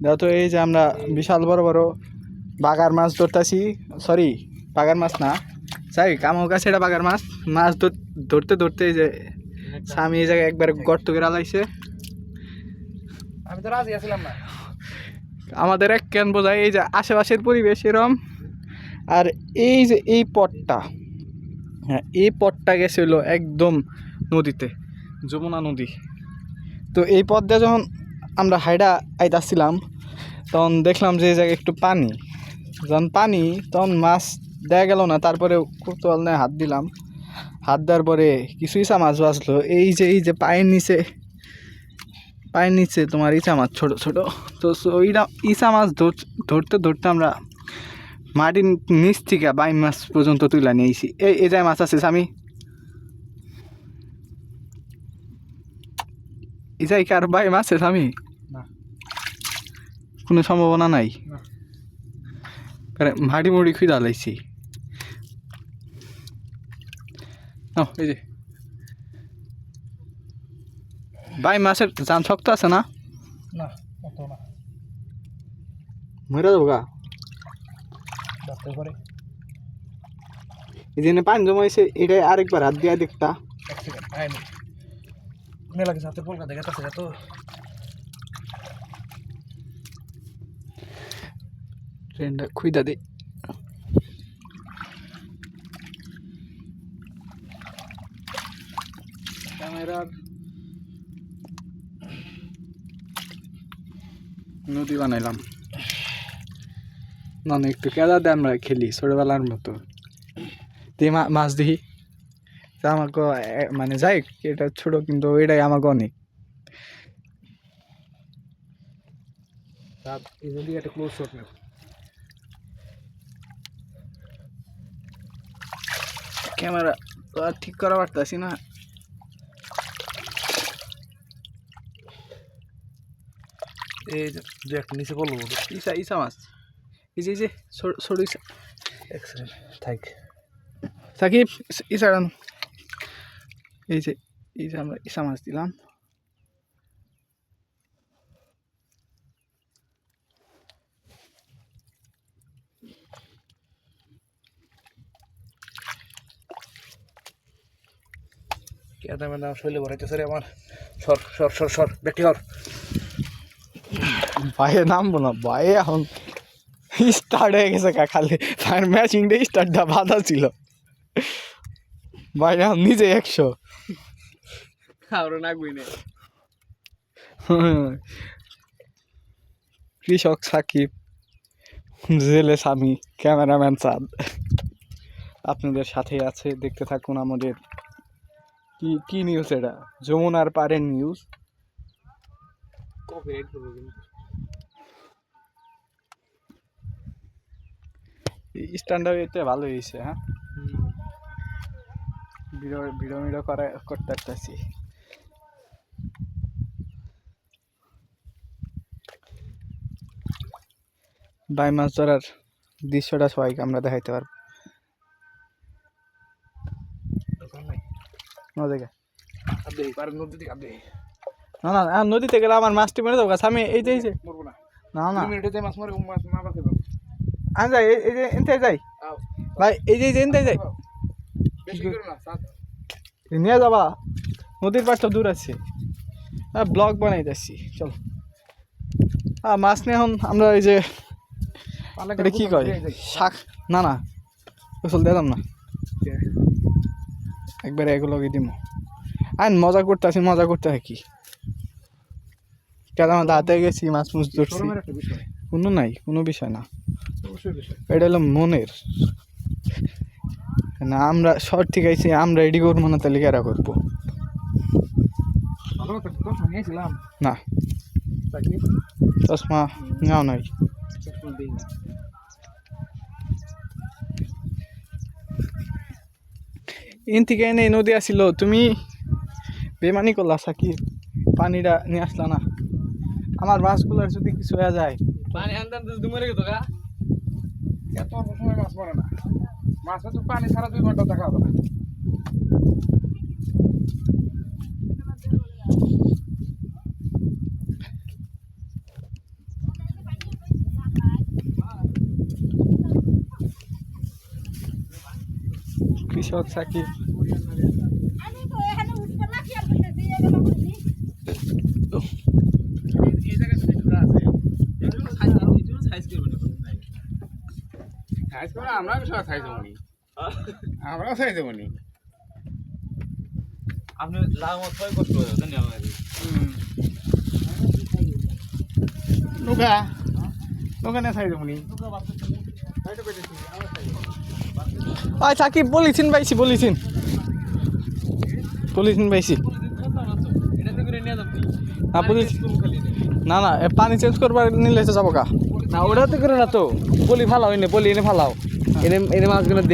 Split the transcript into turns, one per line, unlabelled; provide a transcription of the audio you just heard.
দেখো তো এই যে আমরা বিশাল বড় বড় বাগার মাছ ধরতেছি। সরি, বাগার মাছ না, যাই আমার কাছে এটা বাগার মাছ। মাছ ধরতে ধরতে এই যে স্বামী এই জায়গায় একবার গর্ত করে আলাইছে।
আমি তো রাজি আছিলাম না।
আমাদের এক কেন বোঝায় এই যে আশেপাশের পরিবেশ এরম। আর এই যে এই পথটা, হ্যাঁ এই পথটা গেছিল একদম নদীতে, যমুনা নদী। তো এই পথ দিয়ে যখন আমরা হাইডা আইতাছিলাম তখন দেখলাম যে এই জায়গায় একটু পানি, যখন পানি তখন মাছ দেয়া গেল না। তারপরে কৌতূহল নিয়ে হাত দিলাম, হাত দেওয়ার পরে কিছু ইচা মাছ বাঁচলো। এই যে পায়ের নিচে তোমার ইচা মাছ ছোট ছোট। তো ওইটা ইচা মাছ ধরতে ধরতে আমরা মাটির নিচ থেকে বাই মাছ পর্যন্ত তুলে নিয়েছি। এই যায় মাছ আছে স্বামী, এই যায় কি আর বাই মাছ আছে স্বামী?
না,
কোনো সম্ভাবনা নাই।
না।
মাটি মুড়ি খুঁজে লাইছি। এই যে বাই মাছের জান শক্ত আছে না?
না, অত না।
মরে যাবো গা।
ডাক্তার করে
এই জন্য পানি জমাইছে, এটাই আরেকবার হাত দিয়া দেখতা।
এক সেকেন্ড আইনি মেলা কিছু হাতে কলকাতা গেছে তো।
ট্রেনটা খুইদা দে। ক্যামেরার নদী বানাইলাম না, একটু কেদা দিয়ে আমরা খেলি ছোটবেলার মতো। তুই মাছ দেখি আমাকে মানে যাই, এটা ছোট কিন্তু এটাই আমাকে অনেক।
যদি একটা ক্লোজ শট নেব,
ক্যামেরা তো আর ঠিক করা পারতাছি না।
এই যে একটা নিচে বলবো
ইসা মাছ, এই যে ছোট ইসা।
এক সেকেন্ড থাক।
সাকিব ইসা রান, এই যে আমরা ইসা মাছ দিলাম।
কেদা ম্যাডাম শৈলে ভরাইতেছে রে আমার। সর সর সর সর ব্যক্তি সর।
ভাইয়ে নামবো না ভাই, এখন স্টার্ট হয়ে গেছে খালি ফায়ার ম্যাচিংটা স্টার্টটা বাধা ছিল ভাই, এখন নিজে 100
আরো নাগবই না।
কৃষক সাকিব, জেলে স্বামী, ক্যামেরাম্যান চাঁদ আপনাদের সাথে আছে। দেখতে থাকুন আমাদের কি নিউজ, এটা যমুনার পারের নিউজ।
কপিরাইট করবে কিন্তু।
স্ট্যান্ডার্ড এতে ভালো হয়েছে। হ্যাঁ, ভিডিও করতে পারতেছি। বাই মাছ ধরার দৃশ্যটা সবাইকে আমরা দেখাইতে পারবো। না না না, নদীতে গেলে আমার মাছটি মেরে দেবো গাছ। আমি এই যে না না
মাছ মারে মাছ মা বাঁচে যাবে।
আমি যাই, এই যে এনতে যাই ভাই, এই যে এনতে যাই।
বেশি করে না সাত
নিয়ে যাবা, নদীর পাড়টা দূর আছে। হ্যাঁ, ব্লগ বানাই যাচ্ছি, চলো। মাছ নিয়ে এখন আমরা এই যে এটা কি কয় শাক, না না গোসল দিলাম না, একবারে এগুলোকে দিব। মজা করতে থাকি। কেন আমার দাঁতে গেছি, মাছ ধরছি, কোনো নাই, কোনো বিষয় না। এটা হলো মনের না, আমরা শর্ট ঠিক আছি, আমরা রেডি করবো না, তাহলে কেরা করবো না। চশমা নাও নাই, ইন থেকে এনে নদী আসিল, তুমি বেমানি করলা সাকিব, পানিটা নিয়ে আসলা না। আমার মাছগুলোর যদি কিছু হয়ে যায়,
পানি আনতাম তো মরে গেতো গা। এত অল্প সময় মাছ মরে না, মাছ তো পানি ছাড়া 2 ঘন্টা থাকা হবে না।
কৃষক সাকিব।
এই জায়গায় যদি ঢুকা আছে এগুলো সাইজ করবে না সাইজ করে আমরা সব সাইজ হবনি আমরাও সাইজ হবনি
আপনি লাভ মত হয় কষ্ট হয় ধন্যবাদ
নৌকা নৌকা না সাইজ হবনি
ওই সাকিব পলিথিন পাইছি পলিথিন পাইছি।
এটাতে করে নিয়ে যাবো
না পলিথিন না না এ পানি চেঞ্জ করবার নিলে তো যাবো কা।
না ওটাতে করে না তো পলি ফালাও এনে পলি এনে ফালাও এনে এনে মাছগুলো দে